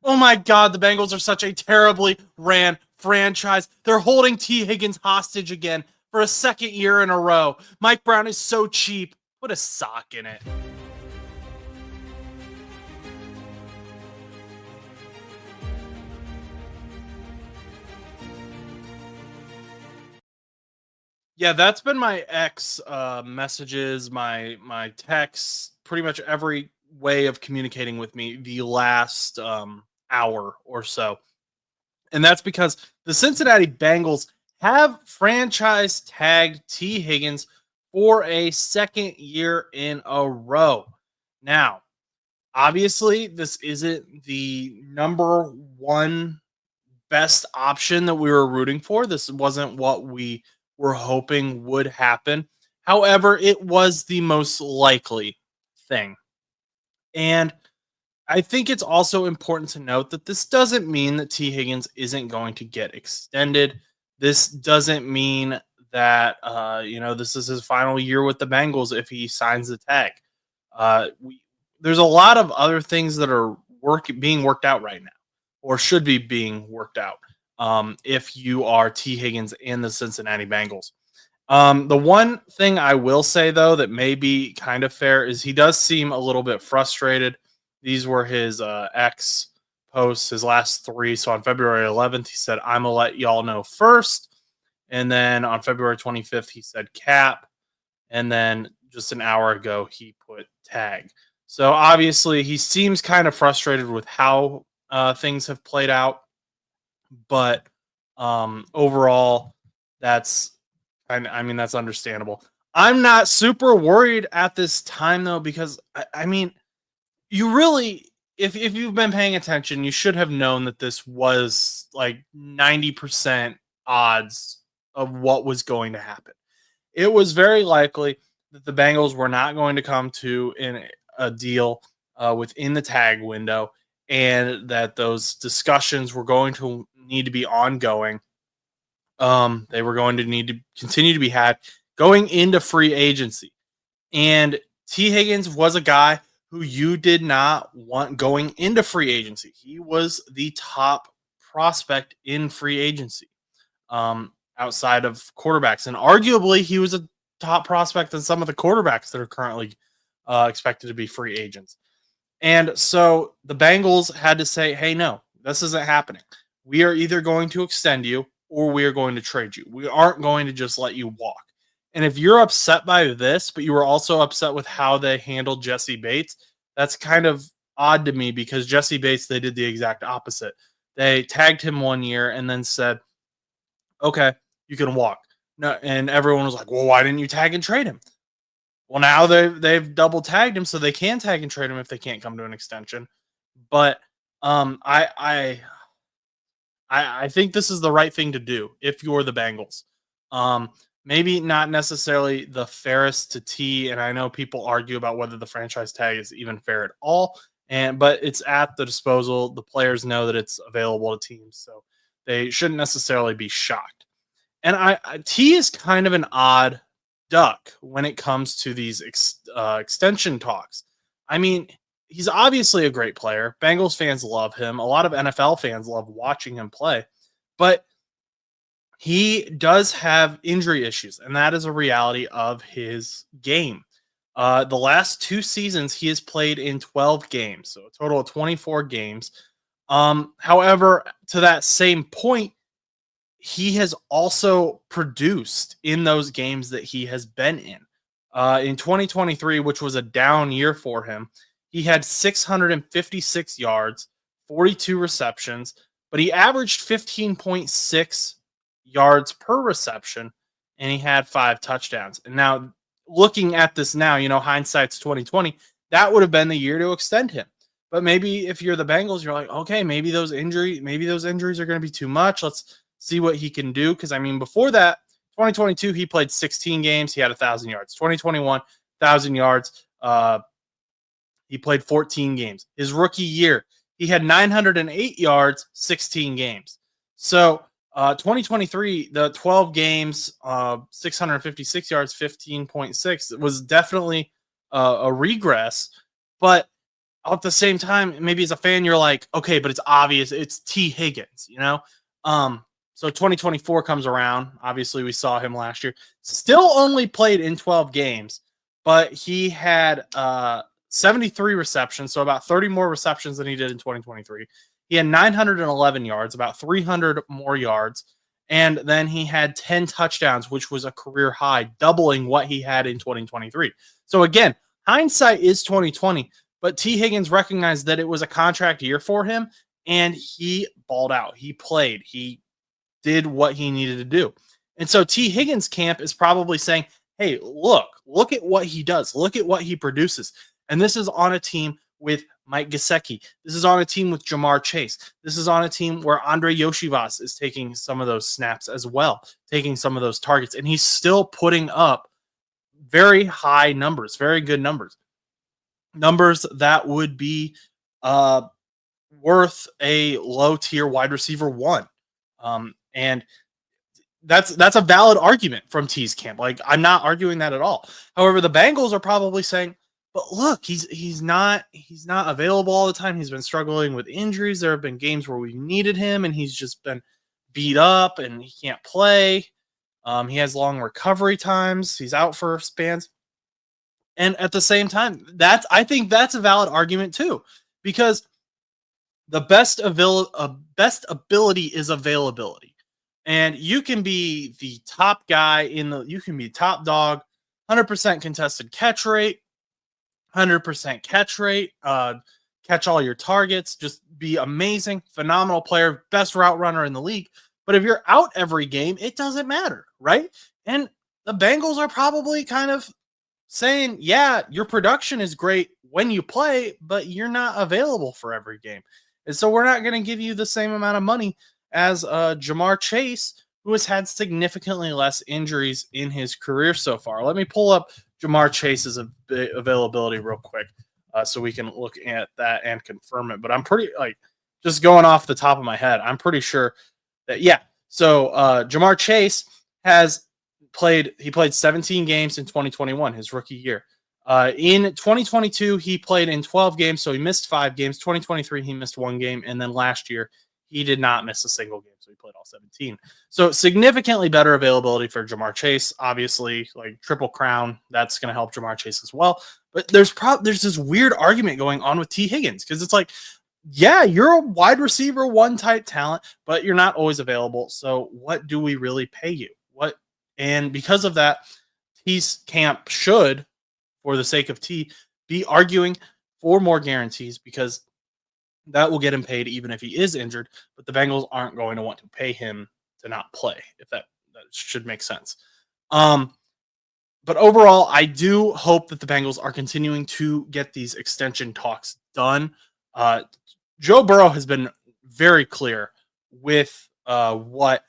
Oh my God, the Bengals are such a terribly ran franchise. They're holding T. Higgins hostage again for a second year in a row. Mike Brown is so cheap. Put a sock in it. Yeah, that's been my ex messages, my texts, pretty much every way of communicating with me the last hour or so. And that's because the Cincinnati Bengals have franchise tagged T. Higgins for a second year in a row. Now, obviously, this isn't the number one best option that we were rooting for. This wasn't what we were hoping would happen. However, it was the most likely thing. And I think it's also important to note that this doesn't mean that T. Higgins isn't going to get extended. This doesn't mean that this is his final year with the Bengals if he signs the tag. There's a lot of other things that are being worked out right now, or should be being worked out. If you are T. Higgins and the Cincinnati Bengals. The one thing I will say though that may be kind of fair is he does seem a little bit frustrated. These were his ex posts, his last three. So on February 11th, he said, "I'm gonna let y'all know first," and then on February 25th, he said "cap," and then just an hour ago, he put "tag." So obviously, he seems kind of frustrated with how things have played out, but overall, that's I mean, that's understandable. I'm not super worried at this time though, because I mean, you really, if you've been paying attention, you should have known that this was like 90% odds of what was going to happen. It was very likely that the Bengals were not going to come to a deal within the tag window, and that those discussions were going to need to be ongoing. They were going to need to continue to be had going into free agency. And T. Higgins was a guy who you did not want going into free agency. He was the top prospect in free agency, outside of quarterbacks. And arguably, he was a top prospect than some of the quarterbacks that are currently expected to be free agents. And so the Bengals had to say, "Hey, no, this isn't happening. We are either going to extend you or we are going to trade you. We aren't going to just let you walk." And if you're upset by this, but you were also upset with how they handled Jesse Bates, that's kind of odd to me, because Jesse Bates, they did the exact opposite. They tagged him 1 year and then said, "Okay, you can walk." No, and everyone was like, "Well, why didn't you tag and trade him?" Well, now they've double tagged him, so they can tag and trade him if they can't come to an extension. But I think this is the right thing to do if you're the Bengals. Um, Maybe not necessarily the fairest to T, and I know people argue about whether the franchise tag is even fair at all. But it's at the disposal. The players know that it's available to teams, so they shouldn't necessarily be shocked. And T is kind of an odd duck when it comes to these extension talks. I mean, he's obviously a great player. Bengals fans love him. A lot of NFL fans love watching him play, but he does have injury issues, and that is a reality of his game. The last 2 seasons, he has played in 12 games, so a total of 24 games. However, to that same point, he has also produced in those games that he has been in. In 2023, which was a down year for him, he had 656 yards, 42 receptions, but he averaged 15.6 yards per reception, and he had 5 touchdowns. And now, looking at this now, hindsight's 2020. That would have been the year to extend him. But maybe if you're the Bengals, you're like, okay, maybe those injuries are going to be too much. Let's see what he can do. Because I mean, before that, 2022, he played 16 games. He had 1,000 yards. 2021, 1,000 yards. He played 14 games. His rookie year, he had 908 yards, 16 games. So 2023, the 12 games, 656 yards, 15.6, was definitely a regress. But at the same time, maybe as a fan, you're like, okay, but it's obvious it's T. Higgins, you know? So 2024 comes around. Obviously, we saw him last year. Still only played in 12 games, but he had 73 receptions, so about 30 more receptions than he did in 2023. He had 911 yards, about 300 more yards, and then he had 10 touchdowns, which was a career high, doubling what he had in 2023. So again, hindsight is 2020, but T. Higgins recognized that it was a contract year for him, and he balled out. He played. He did what he needed to do. And so T. Higgins camp is probably saying, hey, look at what he does. Look at what he produces. And this is on a team with Mike Gesicki. This is on a team with Jamar Chase. This is on a team where Andre Yoshivas is taking some of those snaps as well, taking some of those targets. And he's still putting up very high numbers, very good numbers. Numbers that would be worth a low tier wide receiver one. And that's a valid argument from T's camp. Like, I'm not arguing that at all. However, the Bengals are probably saying, but look, he's not available all the time. He's been struggling with injuries. There have been games where we needed him and he's just been beat up and he can't play. He has long recovery times. He's out for spans. And at the same time, I think that's a valid argument too, because the best ability is availability. And you can be the top guy you can be top dog, 100% contested catch rate, 100% catch rate, catch all your targets, just be amazing, phenomenal player, best route runner in the league. But if you're out every game, it doesn't matter, right? And the Bengals are probably kind of saying, yeah, your production is great when you play, but you're not available for every game. And so we're not going to give you the same amount of money as Jamar Chase, who has had significantly less injuries in his career so far. Let me pull up Jamar Chase's availability real quick so we can look at that and confirm it. But I'm pretty, just going off the top of my head, I'm pretty sure that, yeah. So Jamar Chase played 17 games in 2021, his rookie year. In 2022, he played in 12 games, so he missed 5 games. 2023, he missed 1 game. And then last year, he did not miss a single game, so he played all 17. So significantly better availability for Jamar Chase. Obviously, like triple crown, that's going to help Jamar Chase as well. But there's this weird argument going on with T. Higgins, because it's like, yeah, you're a wide receiver one type talent, but you're not always available. So what do we really pay you? And because of that, T's camp should, for the sake of T, be arguing for more guarantees, because that will get him paid even if he is injured. But the Bengals aren't going to want to pay him to not play, if that should make sense. But overall, I do hope that the Bengals are continuing to get these extension talks done. Joe Burrow has been very clear with what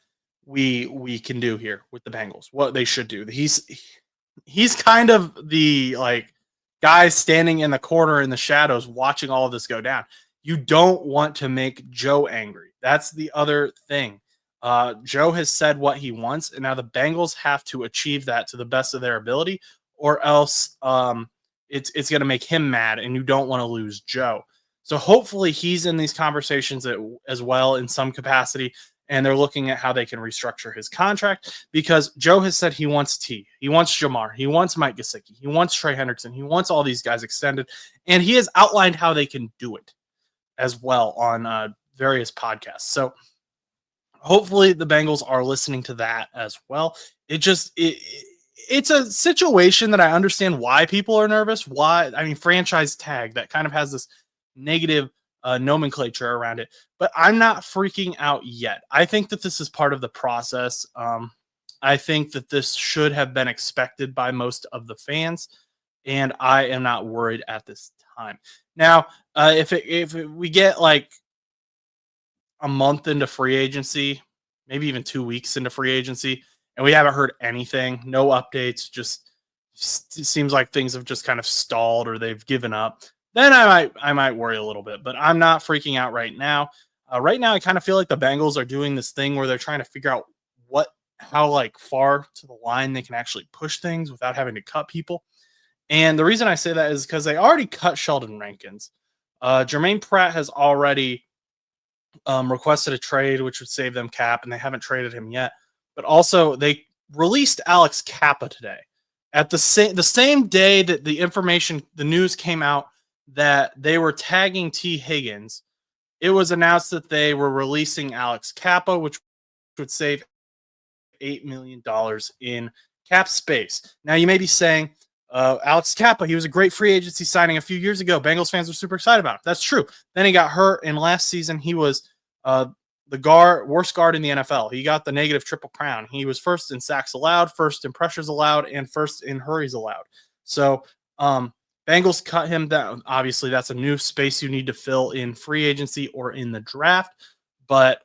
we can do here with the Bengals, what they should do. He's kind of the guy standing in the corner in the shadows watching all of this go down. You don't want to make Joe angry. That's the other thing. Joe has said what he wants, and now the Bengals have to achieve that to the best of their ability, or else it's going to make him mad, and you don't want to lose Joe. So hopefully he's in these conversations as well in some capacity, and they're looking at how they can restructure his contract, because Joe has said he wants T. He wants Jamar. He wants Mike Gesicki. He wants Trey Hendrickson. He wants all these guys extended, and he has outlined how they can do it as well on various podcasts. So hopefully the Bengals are listening to that as well. It's a situation that I understand why people are nervous. Franchise tag, that kind of has this negative nomenclature around it, but I'm not freaking out yet. I think that this is part of the process. I think that this should have been expected by most of the fans, and I am not worried at this time. Now, if we get like a month into free agency, maybe even 2 weeks into free agency, and we haven't heard anything, no updates, just it seems like things have just kind of stalled or they've given up, then I might worry a little bit, but I'm not freaking out right now. Right now, I kind of feel like the Bengals are doing this thing where they're trying to figure out how far to the line they can actually push things without having to cut people. And the reason I say that is because they already cut Sheldon Rankins. Jermaine Pratt has already requested a trade, which would save them cap, and they haven't traded him yet. But also, they released Alex Kappa today, at the same day that the news came out that they were tagging T Higgins. It was announced that they were releasing Alex Kappa, which would save $8 million in cap space. Now, you may be saying, Alex Kappa, he was a great free agency signing a few years ago. Bengals fans were super excited about it. That's true. Then he got hurt, and last season he was the worst guard in the NFL. He got the negative triple crown. He was first in sacks allowed, first in pressures allowed, and first in hurries allowed. So, Bengals cut him down. Obviously, that's a new space you need to fill in free agency or in the draft. But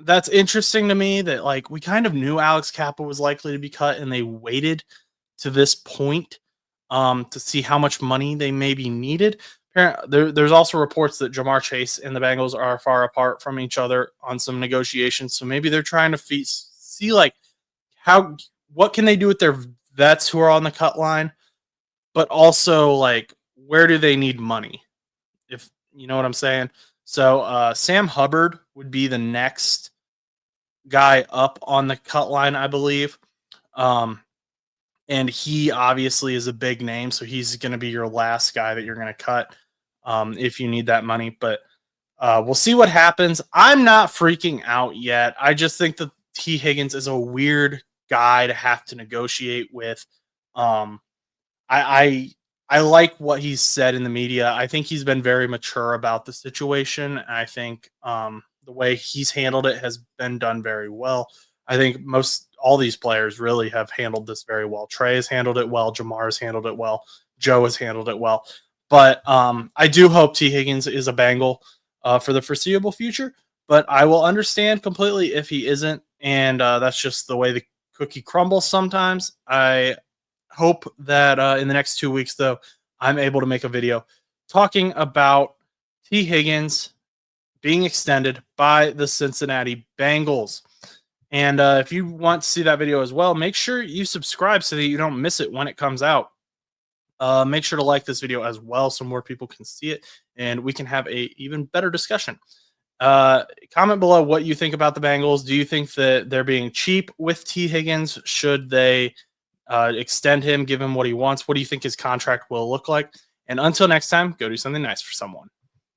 that's interesting to me that, like, we kind of knew Alex Kappa was likely to be cut, and they waited to this point to see how much money they maybe needed. There's also reports that Jamar Chase and the Bengals are far apart from each other on some negotiations, so maybe they're trying to see, like, what can they do with their vets who are on the cut line, but also, like, where do they need money, if you know what I'm saying. So Sam Hubbard would be the next guy up on the cut line, I believe. And he obviously is a big name, so he's going to be your last guy that you're going to cut if you need that money. But we'll see what happens. I'm not freaking out yet. I just think that T. Higgins is a weird guy to have to negotiate with. I like what he's said in the media. I think he's been very mature about the situation. I think the way he's handled it has been done very well. I think all these players really have handled this very well. Trey has handled it well. Jamar has handled it well. Joe has handled it well. But I do hope T. Higgins is a Bengal for the foreseeable future. But I will understand completely if he isn't. And that's just the way the cookie crumbles sometimes. I hope that in the next 2 weeks, though, I'm able to make a video talking about T. Higgins being extended by the Cincinnati Bengals. And if you want to see that video as well, make sure you subscribe so that you don't miss it when it comes out. Make sure to like this video as well so more people can see it and we can have a even better discussion. Comment below what you think about the Bengals. Do you think that they're being cheap with T. Higgins? Should they extend him, give him what he wants? What do you think his contract will look like? And until next time, go do something nice for someone.